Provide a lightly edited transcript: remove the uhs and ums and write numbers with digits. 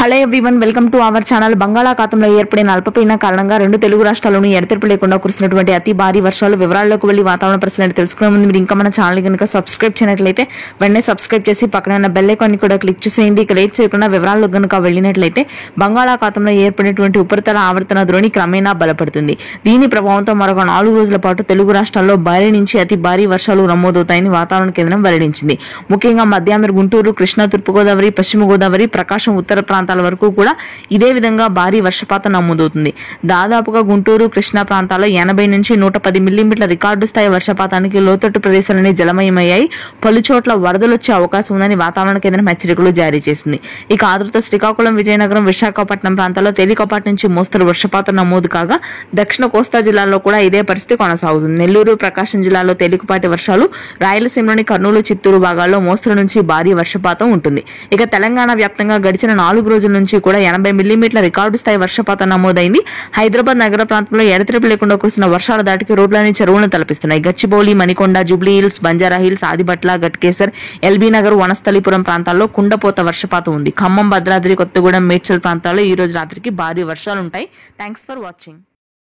Hello everyone, welcome to our channel. బంగాళాఖాతంలో ఏర్పడిన అల్పపీడనం కారణంగా రెండు తెలుగు రాష్ట్రాల్లోనూ ఎడతెరిపి లేకుండా కురిసినటువంటి అతి భారీ వర్షాలు వివరాల్లోకి వెళ్లి వాతావరణ పరిస్థితులను తెలుసుకునే ముందు మీరు ఇంకా మన ఛానల్ కనుక సబ్స్క్రైబ్ చేయనట్లయితే వెంటనే సబ్స్క్రైబ్ చేసి పక్కన ఉన్న బెల్ ఐకాన్ ని కూడా క్లిక్ చేసేయండి. ఇక లేట్ చేయకుండా వివరాల్లో కనుక వెళ్ళినట్లయితే బంగాళాఖాతంలో ఏర్పడినటువంటి ఉపరితల ఆవర్తన ద్రోణి క్రమేణా బలపడుతుంది. దీని ప్రభావంతో మరొక 4 రోజుల పాటు తెలుగు రాష్ట్రాల్లో భారీ నుంచి అతి భారీ వర్షాలు నమోదవుతాయని వాతావరణ కేంద్రం వెల్లడించింది. ముఖ్యంగా మధ్యాంధ్ర, గుంటూరు, కృష్ణా, తూర్పుగోదావరి, పశ్చిమ గోదావరి, ప్రకాశం, ఉత్తర ప్రాంతాల వరకు కూడా ఇదే విధంగా భారీ వర్షపాతం నమోదవుతుంది. దాదాపుగా గుంటూరు, కృష్ణా ప్రాంతాల్లో 80 నుంచి 110 మిల్లీమీటర్ల రికార్డు స్థాయి వర్షపాతానికి లోతట్టు ప్రదేశాలన్నీ జలమయమయ్యాయి. పలుచోట్ల వరదలు వచ్చే అవకాశం ఉందని వాతావరణ కేంద్రం హెచ్చరికలు జారీ చేసింది. ఇక ఆంధ్రతో శ్రీకాకుళం, విజయనగరం, విశాఖపట్నం ప్రాంతాల్లో తేలికపాటి నుంచి మోస్తరు వర్షపాతం నమోదు కాగా దక్షిణ కోస్తా జిల్లాల్లో కూడా ఇదే పరిస్థితి కొనసాగుతుంది. నెల్లూరు, ప్రకాశం జిల్లాలో తేలికపాటి వర్షాలు, రాయలసీమలోని కర్నూలు, చిత్తూరు భాగాల్లో మోస్తరు నుంచి భారీ వర్షపాతం ఉంటుంది. ఇక తెలంగాణ వ్యాప్తంగా గడిచిన 4 రోజుల నుంచి కూడా 80 మిల్లీమీటర్ల రికార్డు స్థాయి వర్షపాతం నమోదైంది. హైదరాబాద్ నగర ప్రాంతంలో ఎడతెరిపి లేకుండా కురిసిన వర్షాల దాటికి రోడ్లని చెరువులను తలపిస్తున్నాయి. గచ్చిబౌలి, మణికొండ, జూబ్లీ హిల్స్, బంజారా హిల్స్, ఆదిబట్ల, గట్కేసర్, ఎల్బీ నగర్, వనస్థలిపురం ప్రాంతాల్లో కుండపోత వర్షపాతం ఉంది. ఖమ్మం, భద్రాద్రి కొత్తగూడెం, మేడ్చల్ ప్రాంతాల్లో ఈ రోజు రాత్రికి భారీ వర్షాలుంటాయి. Thanks for watching.